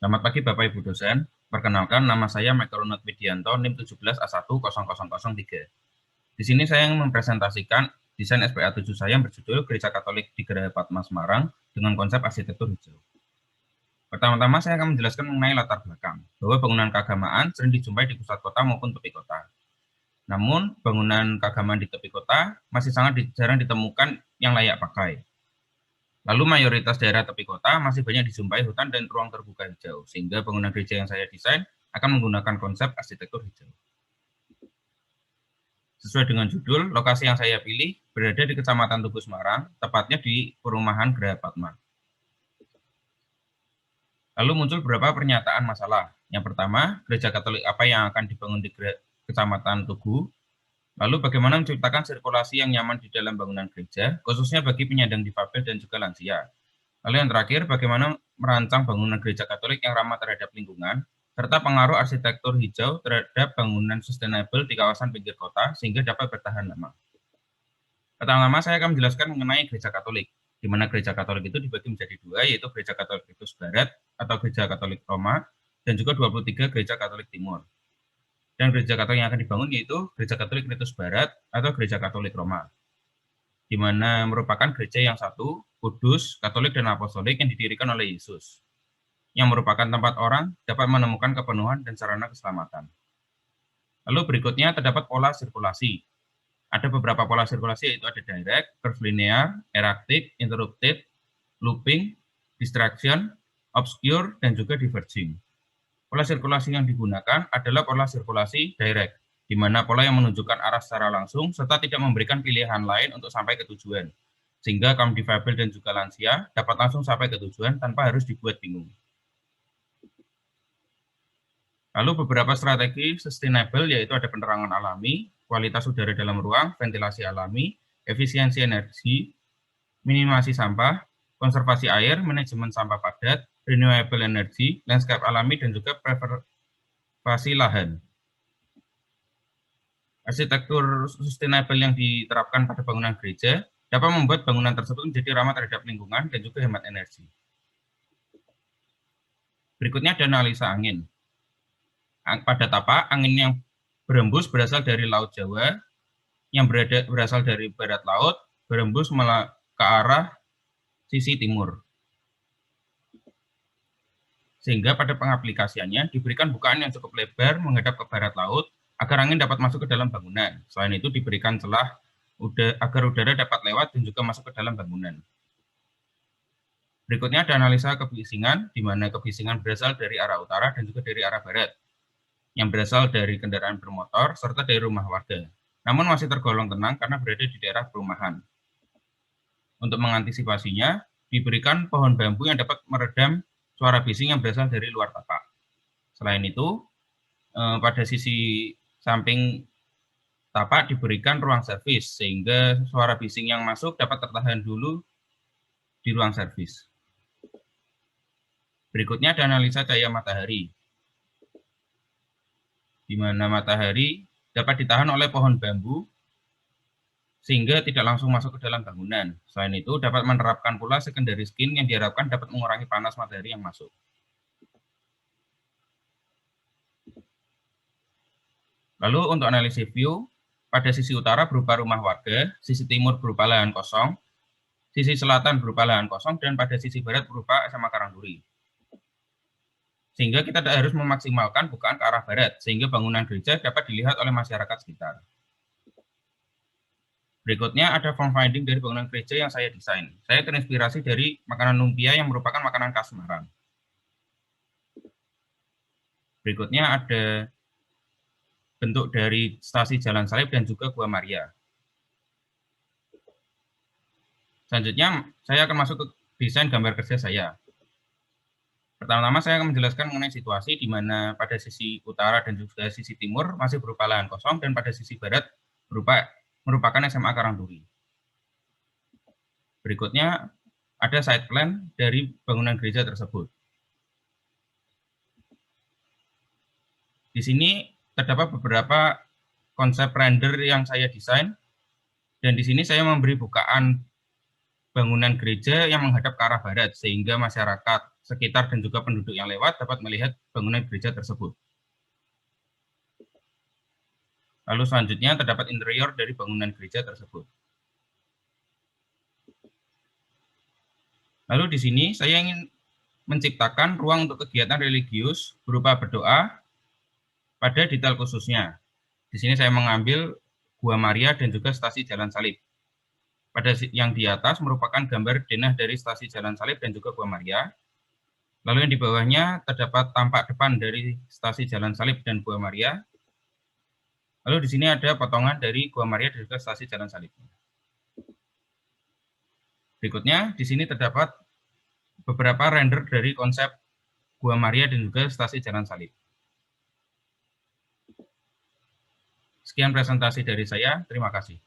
Selamat pagi Bapak Ibu dosen. Perkenalkan, nama saya Mekarunat Widianto, NIM 17A10003. Di sini saya ingin mempresentasikan desain SPA 7 saya yang berjudul Gereja Katolik di Geraha Patma Semarang dengan konsep arsitektur hijau. Pertama-tama saya akan menjelaskan mengenai latar belakang, bahwa bangunan keagamaan sering dijumpai di pusat kota maupun tepi kota. Namun, bangunan keagamaan di tepi kota masih sangat jarang ditemukan yang layak pakai. Lalu mayoritas daerah tepi kota masih banyak dijumpai hutan dan ruang terbuka hijau, sehingga bangunan gereja yang saya desain akan menggunakan konsep arsitektur hijau. Sesuai dengan judul, lokasi yang saya pilih berada di Kecamatan Tugu Semarang, tepatnya di perumahan Geraha Patma. Lalu muncul beberapa pernyataan masalah. Yang pertama, gereja Katolik apa yang akan dibangun di Kecamatan Tugu? Lalu bagaimana menciptakan sirkulasi yang nyaman di dalam bangunan gereja, khususnya bagi penyandang difabel dan juga lansia. Lalu yang terakhir, bagaimana merancang bangunan gereja Katolik yang ramah terhadap lingkungan, serta pengaruh arsitektur hijau terhadap bangunan sustainable di kawasan pinggir kota, sehingga dapat bertahan lama. Pertama-tama saya akan menjelaskan mengenai gereja Katolik, di mana gereja Katolik itu dibagi menjadi dua, yaitu gereja Katolik Ritus Barat atau gereja Katolik Roma, dan juga 23 gereja Katolik Timur. Dan gereja Katolik yang akan dibangun yaitu gereja Katolik Ritus Barat atau gereja Katolik Roma, di mana merupakan gereja yang satu, kudus, katolik, dan apostolik yang didirikan oleh Yesus, yang merupakan tempat orang dapat menemukan kepenuhan dan sarana keselamatan. Lalu berikutnya terdapat pola sirkulasi. Ada beberapa pola sirkulasi, yaitu ada direct, curvilinear, erratic, interrupted, looping, distraction, obscure, dan juga diverging. Pola sirkulasi yang digunakan adalah pola sirkulasi direct, di mana pola yang menunjukkan arah secara langsung serta tidak memberikan pilihan lain untuk sampai ke tujuan, sehingga kaum difabel dan juga lansia dapat langsung sampai ke tujuan tanpa harus dibuat bingung. Lalu beberapa strategi sustainable yaitu ada penerangan alami, kualitas udara dalam ruang, ventilasi alami, efisiensi energi, minimasi sampah, konservasi air, manajemen sampah padat, renewable energy, landscape alami, dan juga preservasi lahan. Arsitektur sustainable yang diterapkan pada bangunan gereja dapat membuat bangunan tersebut menjadi ramah terhadap lingkungan dan juga hemat energi. Berikutnya ada analisa angin. Pada tapak, angin yang berembus berasal dari Laut Jawa, yang berasal dari barat laut, berembus ke arah sisi timur. Sehingga pada pengaplikasiannya diberikan bukaan yang cukup lebar menghadap ke barat laut, agar angin dapat masuk ke dalam bangunan. Selain itu diberikan celah agar udara dapat lewat dan juga masuk ke dalam bangunan. Berikutnya ada analisa kebisingan, di mana kebisingan berasal dari arah utara dan juga dari arah barat, yang berasal dari kendaraan bermotor serta dari rumah warga. Namun masih tergolong tenang karena berada di daerah perumahan. Untuk mengantisipasinya, diberikan pohon bambu yang dapat meredam suara bising yang berasal dari luar tapak. Selain itu, pada sisi samping tapak diberikan ruang servis, sehingga suara bising yang masuk dapat tertahan dulu di ruang servis. Berikutnya ada analisa cahaya matahari, di mana matahari dapat ditahan oleh pohon bambu, sehingga tidak langsung masuk ke dalam bangunan. Selain itu, dapat menerapkan pula secondary skin yang diharapkan dapat mengurangi panas matahari yang masuk. Lalu untuk analisis view, pada sisi utara berupa rumah warga, sisi timur berupa lahan kosong, sisi selatan berupa lahan kosong, dan pada sisi barat berupa SMA Karangturi. Sehingga kita harus memaksimalkan bukaan ke arah barat, sehingga bangunan gereja dapat dilihat oleh masyarakat sekitar. Berikutnya ada form finding dari bangunan gereja yang saya desain. Saya terinspirasi dari makanan lumpia yang merupakan makanan khas Semarang. Berikutnya ada bentuk dari stasi Jalan Salib dan juga Gua Maria. Selanjutnya, saya akan masuk ke desain gambar kerja saya. Pertama-tama saya akan menjelaskan mengenai situasi di mana pada sisi utara dan juga sisi timur masih berupa lahan kosong dan pada sisi barat merupakan SMA Karangturi. Berikutnya ada site plan dari bangunan gereja tersebut. Di sini terdapat beberapa konsep render yang saya desain, dan di sini saya memberi bukaan bangunan gereja yang menghadap ke arah barat, sehingga masyarakat sekitar dan juga penduduk yang lewat dapat melihat bangunan gereja tersebut. Lalu selanjutnya terdapat interior dari bangunan gereja tersebut. Lalu di sini saya ingin menciptakan ruang untuk kegiatan religius berupa berdoa pada detail khususnya. Di sini saya mengambil Gua Maria dan juga stasi Jalan Salib. Pada yang di atas merupakan gambar denah dari stasi Jalan Salib dan juga Gua Maria. Lalu yang di bawahnya terdapat tampak depan dari stasi Jalan Salib dan Gua Maria. Lalu di sini ada potongan dari Gua Maria dan juga stasi Jalan Salib. Berikutnya, di sini terdapat beberapa render dari konsep Gua Maria dan juga stasi Jalan Salib. Sekian presentasi dari saya, terima kasih.